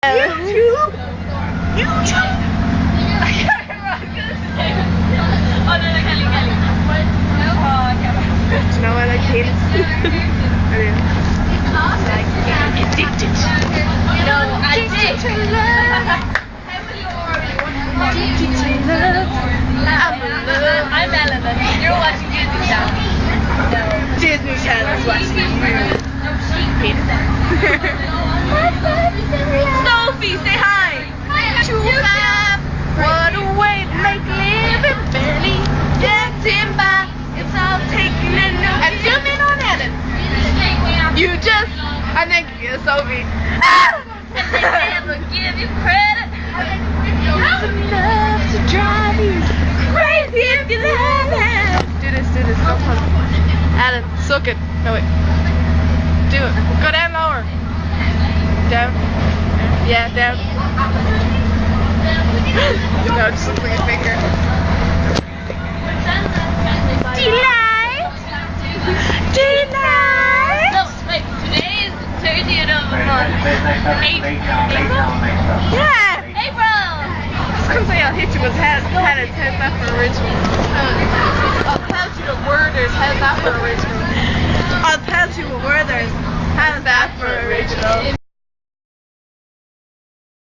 YouTube. YouTube. I can't remember what I was gonna say. Oh no, Kelly. Oh, I can't remember. Do you know what I like kids? I do. Like addicted. No, addicted to love. Addicted to love. I'm Ellen. You're watching Disney Channel. No. Disney Channel is watching you. Sophie, say hi. What a way to make a living, barely dancing by. It's all taken in. And zoom in on Ellen. You just, I think you're Sophie. And they never give you credit. Enough to drive you crazy if you let it. Do this. Go on. Alan, suck it. No, wait. Do it. Go down lower. Down. Yeah, down. No, just look at your finger. Delight. No, wait, today is the 30th of the month. April? Yeah. April! Because I'll hit you with how's that for original? I'll tell you the worders, how's that for original? I'll tell you the worders, how's that for original?